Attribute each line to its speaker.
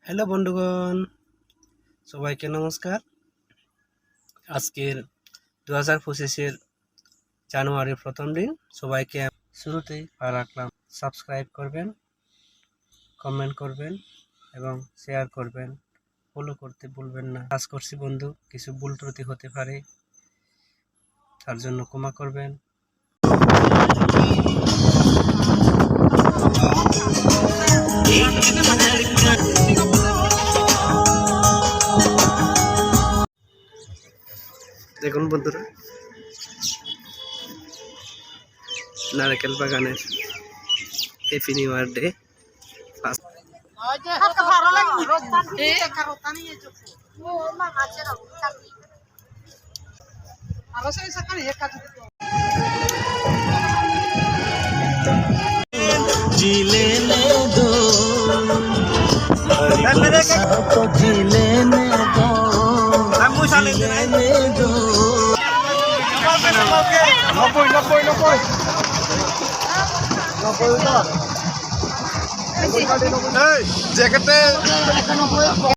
Speaker 1: Hello বন্ধুগণ, সবাইকে নমস্কার। আজকের 2025-এর জানুয়ারির প্রথম দিন। সবাইকে শুরুতেই রাখলাম সাবস্ক্রাইব করবেন, কমেন্ট করবেন এবং শেয়ার করবেন, ফলো করতে ভুলবেন না। কাজ করছি বন্ধু, কিছু ভুল ত্রুটি হতে পারে, তার জন্য ক্ষমা করবেন। দেখুন বন্ধুরা, নারকেল বাগানের হ্যাপি নিউ ইয়ার ডে।
Speaker 2: जिलेने दो तो जिलेने दो जिलेने दो
Speaker 3: জ্যাকেটে